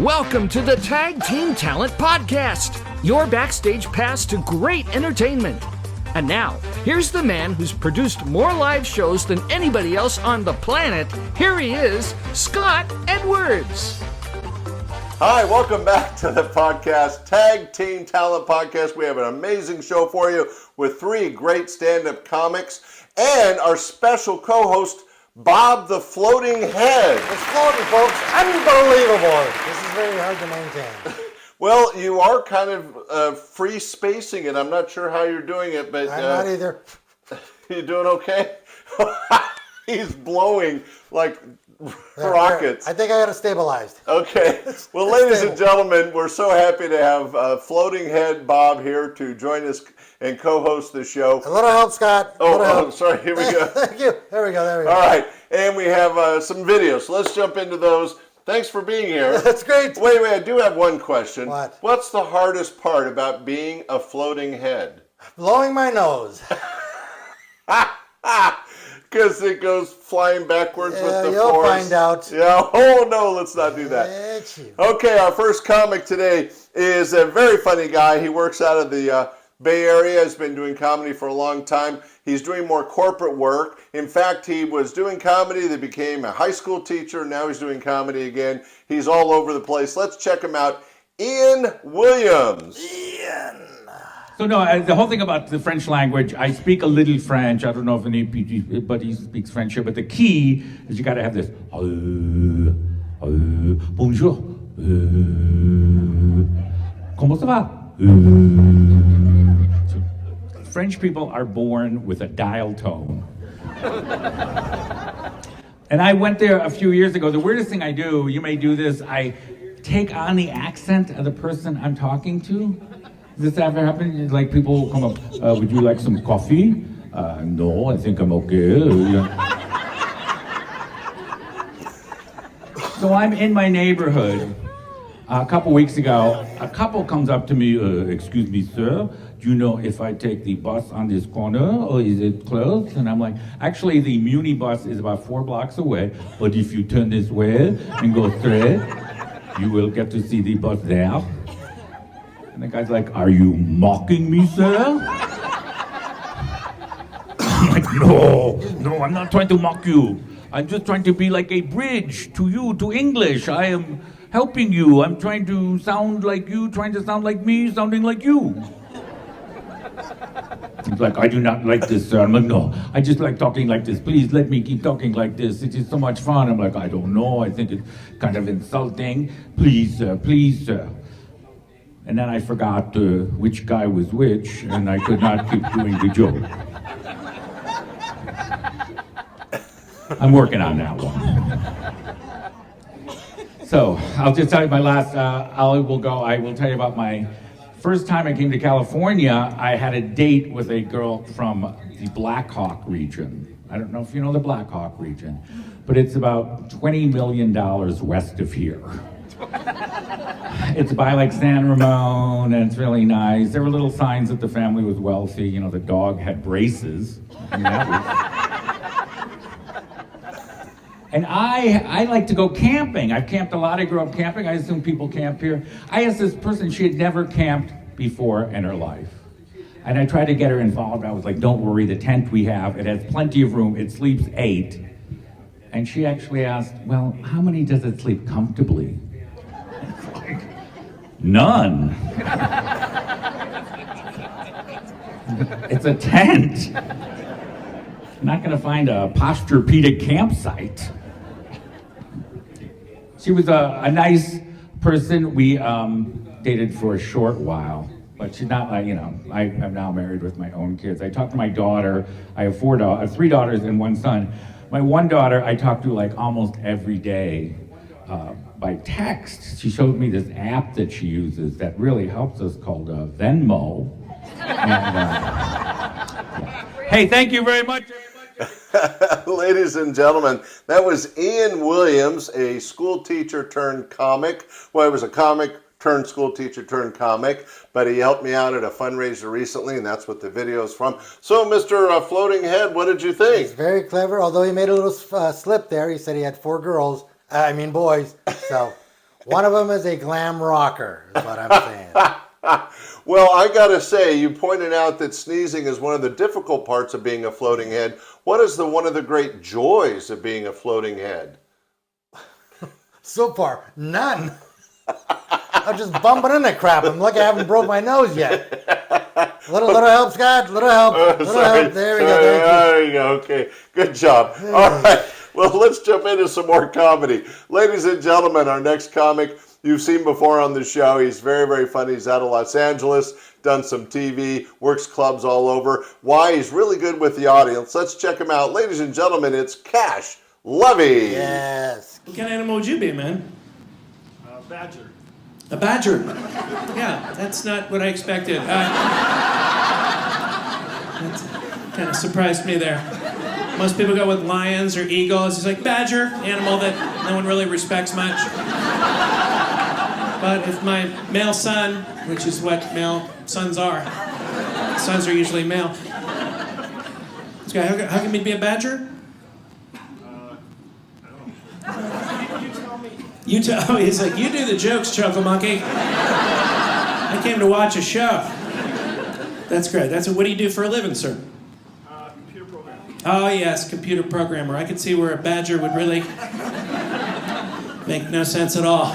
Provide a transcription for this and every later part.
Welcome to the Tag Team Talent Podcast, your backstage pass to great entertainment. And now, here's the man who's produced more live shows than anybody else on the planet. Here he is, Scott Edwards. Hi, welcome back to the podcast, Tag Team Talent Podcast. We have an amazing show for you with three great stand-up comics and our special co-host, Bob the Floating Head. It's floating, folks. Unbelievable. This is very hard to maintain. Well, you are kind of free spacing it. I'm not sure how you're doing it, but... I'm not either. You doing okay? He's blowing like rockets. I think I got it stabilized. Okay. Well, ladies and gentlemen, we're so happy to have Floating Head Bob here to join us and co-host the show. A little help, Scott. Oh, sorry. Here we go. Thank you. There we go. All right. And we have some videos. So let's jump into those. Thanks for being here. That's great. Wait. I do have one question. What? What's the hardest part about being a floating head? Blowing my nose. Because it goes flying backwards with the you'll force. find out. Yeah. Oh, no, let's not do that. Okay, our first comic today is a very funny guy. He works out of the Bay Area, has been doing comedy for a long time. He's doing more corporate work. In fact, he was doing comedy, then became a high school teacher, now he's doing comedy again. He's all over the place. Let's check him out. Ian Williams. Ian. So no, the whole thing about the French language, I speak a little French. I don't know if anybody speaks French here, but the key is you got to have this. Bonjour. Comment ça va? So French people are born with a dial tone. And I went there a few years ago. The weirdest thing I do, you may do this, I take on the accent of the person I'm talking to. Does this ever happen? Like people come up, would you like some coffee? No, I think I'm okay. So I'm in my neighborhood. A couple weeks ago, a couple comes up to me, excuse me, sir, do you know if I take the bus on this corner or is it closed? And I'm like, actually the Muni bus is about 4 blocks away, but if you turn this way and go straight, you will get to see the bus there. And the guy's like, are you mocking me, sir? I'm like, no, I'm not trying to mock you. I'm just trying to be like a bridge to you, to English. I am helping you. I'm trying to sound like you, trying to sound like me, sounding like you. He's like, I do not like this, sir. I'm like, no, I just like talking like this. Please let me keep talking like this. It is so much fun. I'm like, I don't know. I think it's kind of insulting. Please, sir. And then I forgot which guy was which, and I could not keep doing the joke. I'm working on that one. So I'll just tell you my last, I will tell you about my first time I came to California. I had a date with a girl from the Black Hawk region. I don't know if you know the Black Hawk region, but it's about $20 million west of here. It's by like San Ramon, and it's really nice. There were little signs that the family was wealthy. You know, the dog had braces. And I like to go camping. I've camped a lot. I grew up camping. I assume people camp here. I asked this person, she had never camped before in her life. And I tried to get her involved. I was like, don't worry, the tent we have, it has plenty of room. It sleeps 8. And she actually asked, well, how many does it sleep comfortably? None. It's a tent. I'm not going to find a Posturepedic campsite. She was a nice person. We dated for a short while, but she's not like, I'm now married with my own kids. I talked to my daughter. I have 3 daughters and 1 son. My one daughter I talk to like almost every day. By text. She showed me this app that she uses that really helps us called Venmo. And, yeah. Hey, thank you very much. Ladies and gentlemen, that was Ian Williams, a school teacher turned comic. Well, he was a comic turned school teacher turned comic, but he helped me out at a fundraiser recently, and that's what the video is from. So, Mr. Floating Head, what did you think? He's very clever, although he made a little slip there. He said he had 4 boys. So One of them is a glam rocker, is what I'm saying. Well, I gotta say, you pointed out that sneezing is one of the difficult parts of being a floating head. What is one of the great joys of being a floating head? So far, none. I'm just bumping in that crap. I'm lucky I haven't broke my nose yet. Little help, Scott. Little help. Little help. There we go. There you go. Okay. Good job. All right. Well, let's jump into some more comedy. Ladies and gentlemen, our next comic you've seen before on the show. He's very, very funny. He's out of Los Angeles, done some TV, works clubs all over. Why? He's really good with the audience. Let's check him out. Ladies and gentlemen, it's Cash Levy. Yes. What kind of animal would you be, man? A badger. A badger. Yeah, that's not what I expected. That kind of surprised me there. Most people go with lions or eagles. It's like badger, animal that no one really respects much. But if my male son, which is what male sons are usually male. This guy, how can he be a badger? You tell me. He's like, you do the jokes, Choco Monkey. I came to watch a show. That's great. What do you do for a living, sir? Computer programmer. Oh, yes, computer programmer. I could see where a badger would really make no sense at all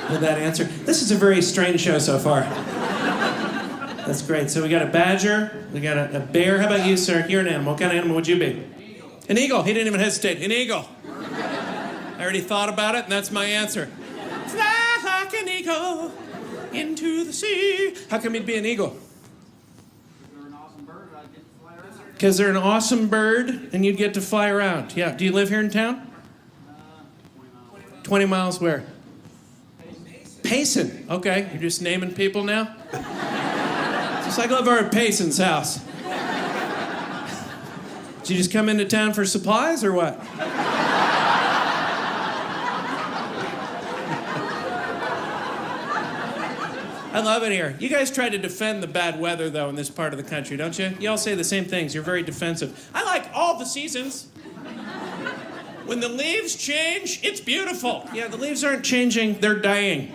with that answer. This is a very strange show so far. That's great. So we got a badger. We got a bear. How about you, sir? You're an animal. What kind of animal would you be? An eagle. He didn't even hesitate. An eagle. I already thought about it, and that's my answer. Fly like an eagle into the sea. How come you'd be an eagle? Because they're an awesome bird, and you'd get to fly around. Yeah. Do you live here in town? 20 miles where? Payson. Okay. You're just naming people now? Just like I live over at Payson's house. Did you just come into town for supplies or what? I love it here. You guys try to defend the bad weather, though, in this part of the country, don't you? You all say the same things. You're very defensive. I like all the seasons. When the leaves change, it's beautiful. Yeah, the leaves aren't changing. They're dying.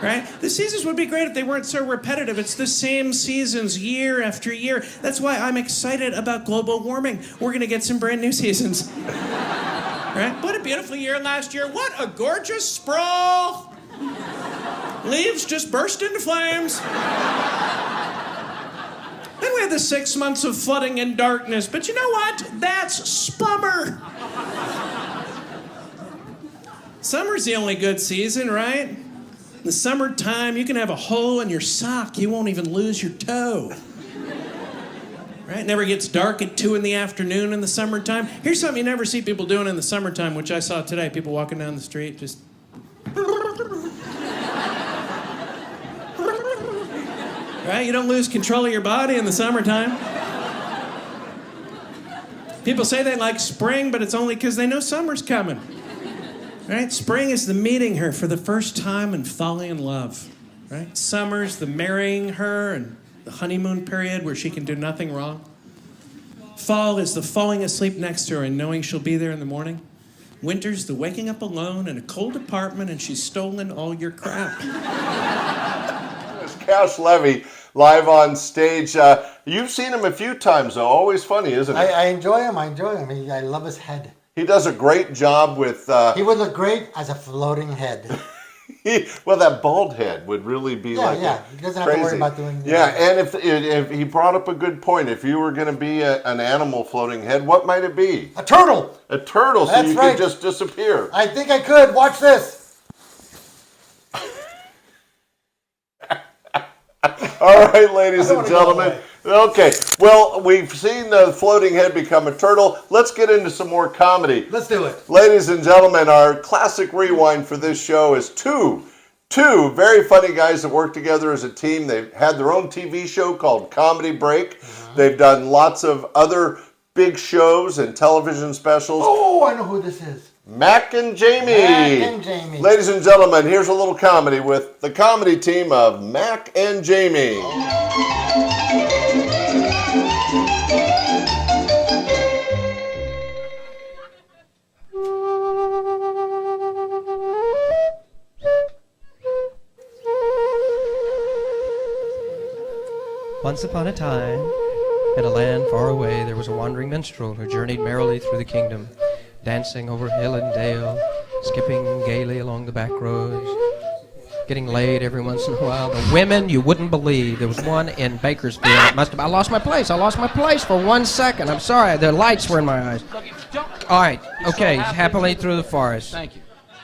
Right? The seasons would be great if they weren't so repetitive. It's the same seasons year after year. That's why I'm excited about global warming. We're going to get some brand new seasons. Right? What a beautiful year last year. What a gorgeous sprawl. Leaves just burst into flames. Then we had the 6 months of flooding and darkness. But you know what? That's spummer. Summer's the only good season, right? In the summertime, you can have a hole in your sock. You won't even lose your toe. Right? It never gets dark at 2 in the afternoon in the summertime. Here's something you never see people doing in the summertime, which I saw today. People walking down the street just... Right? You don't lose control of your body in the summertime. People say they like spring, but it's only because they know summer's coming. Right? Spring is the meeting her for the first time and falling in love. Right? Summer's the marrying her and the honeymoon period where she can do nothing wrong. Fall is the falling asleep next to her and knowing she'll be there in the morning. Winter's the waking up alone in a cold apartment and she's stolen all your crap. Cash Levy, live on stage. You've seen him a few times, though. Always funny, isn't he? I enjoy him. I love his head. He does a great job with... He would look great as a floating head. Well, that bald head would really be He doesn't have to worry about doing that. Yeah, and if he brought up a good point. If you were going to be an animal floating head, what might it be? A turtle. A turtle, so That's you right. could just disappear. I think I could. Watch this. All right, ladies and gentlemen. Okay, well, we've seen the floating head become a turtle. Let's get into some more comedy. Let's do it. Ladies and gentlemen, our classic rewind for this show is two very funny guys that work together as a team. They've had their own TV show called Comedy Break. They've done lots of other big shows and television specials. Oh, I know who this is. Mack and Jamie. Mack and Jamie. Ladies and gentlemen, here's a little comedy with the comedy team of Mack and Jamie. Once upon a time, in a land far away, there was a wandering minstrel who journeyed merrily through the kingdom, dancing over hill and dale, skipping gaily along the back roads, getting laid every once in a while. The women you wouldn't believe. There was one in Bakersfield. I lost my place. I lost my place for 1 second. I'm sorry. The lights were in my eyes. All right. Okay. Happily through the forest. Thank you.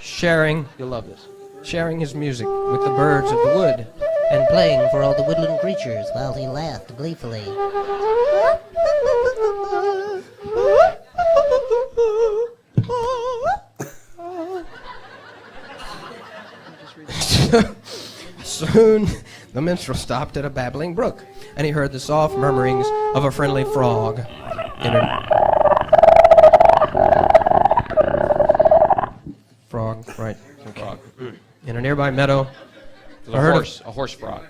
Sharing. You'll love this. Sharing his music with the birds of the wood. And playing for all the woodland creatures while he laughed gleefully. Soon, the minstrel stopped at a babbling brook, and he heard the soft murmurings of a friendly frog in a... Frog, right. Okay. Frog. In a nearby meadow, A horse frog.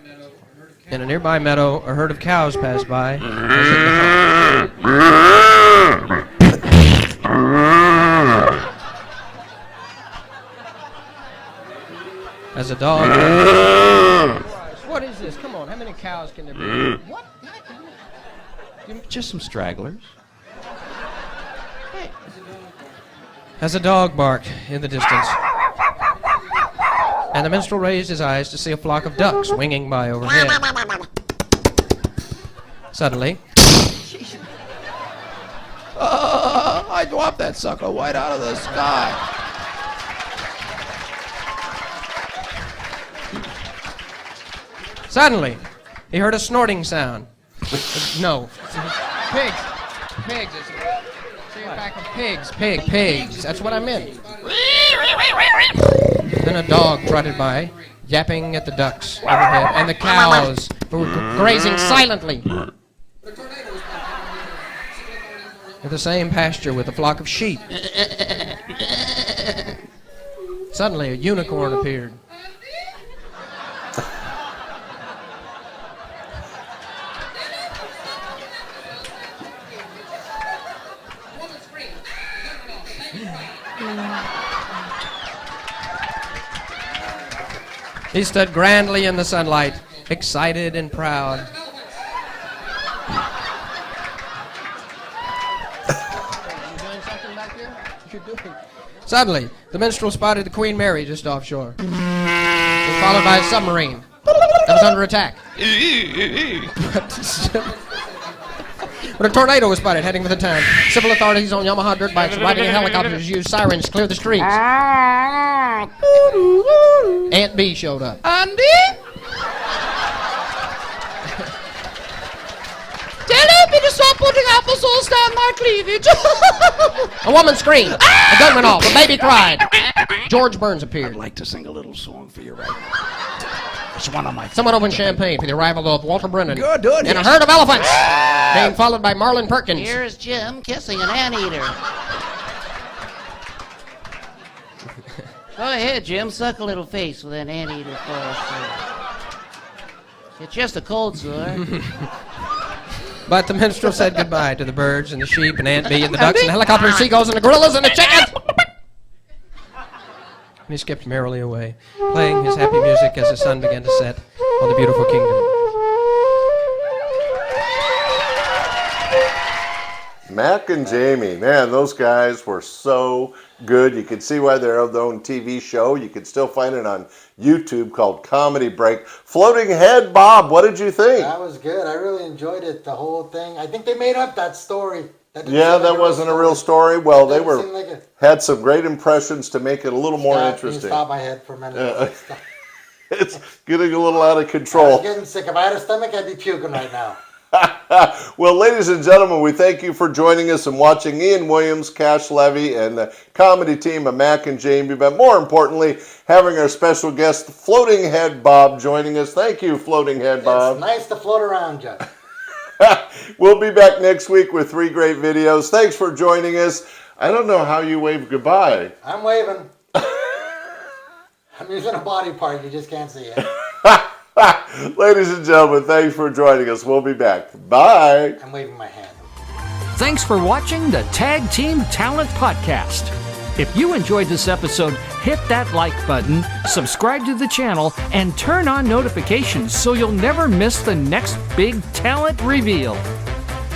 In a nearby meadow, a herd of cows passed by. As a dog. What is this? Come on, how many cows can there be? What? Just some stragglers. As a dog barked in the distance, and the minstrel raised his eyes to see a flock of ducks winging by overhead. Suddenly, I dropped that sucker right out of the sky. Suddenly, he heard a snorting sound. No. Pigs. Pigs. See a pack of pigs. Pigs. That's what I meant. Then a dog trotted by, yapping at the ducks overhead, and the cows, who were grazing silently in the same pasture with a flock of sheep. Suddenly, a unicorn appeared. He stood grandly in the sunlight, excited and proud. Suddenly, the minstrel spotted the Queen Mary just offshore. He was followed by a submarine that was under attack. But a tornado was spotted heading for the town. Civil authorities on Yamaha dirt bikes arriving in helicopters used sirens to clear the streets. Aunt B showed up. Andy? Tell Aunt to stop putting applesauce down my cleavage. A woman screamed. A gun went off. A baby cried. George Burns appeared. I'd like to sing a little song for you right now. It's one of my... Someone opened champagne for the arrival of Walter Brennan. Good, good. In a herd of elephants, being followed by Marlon Perkins. Here's Jim kissing an anteater. Go ahead, Jim. Suck a little face with an anteater for us. It's just a cold sore. But the minstrel said goodbye to the birds and the sheep and Aunt Bee and the ducks and the helicopter and seagulls and the gorillas and the chickens. And he skipped merrily away, playing his happy music as the sun began to set on the beautiful kingdom. Mack and Jamie, man, those guys were so good. You could see why they're their own TV show. You could still find it on YouTube called Comedy Break. Floating Head, Bob, what did you think? That was good. I really enjoyed it, the whole thing. I think they made up that story. That wasn't a real story. Well, they had some great impressions to make it a little more interesting. Can you stop my head for a minute? It's getting a little out of control. I was getting sick. If I had a stomach, I'd be puking right now. Well, ladies and gentlemen, we thank you for joining us and watching Ian Williams, Cash Levy, and the comedy team of Mack and Jamie, but more importantly, having our special guest, Floating Head Bob, joining us. Thank you, Floating Head Bob. It's nice to float around, you. We'll be back next week with 3 great videos. Thanks for joining us. I don't know how you wave goodbye. I'm waving. I'm using a body part. You just can't see it. Ladies and gentlemen, thanks for joining us. We'll be back. Bye. I'm waving my hand. Thanks for watching the Tag Team Talent Podcast. If you enjoyed this episode, hit that like button, subscribe to the channel, and turn on notifications so you'll never miss the next big talent reveal.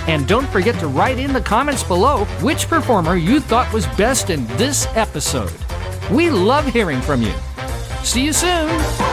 And don't forget to write in the comments below which performer you thought was best in this episode. We love hearing from you. See you soon!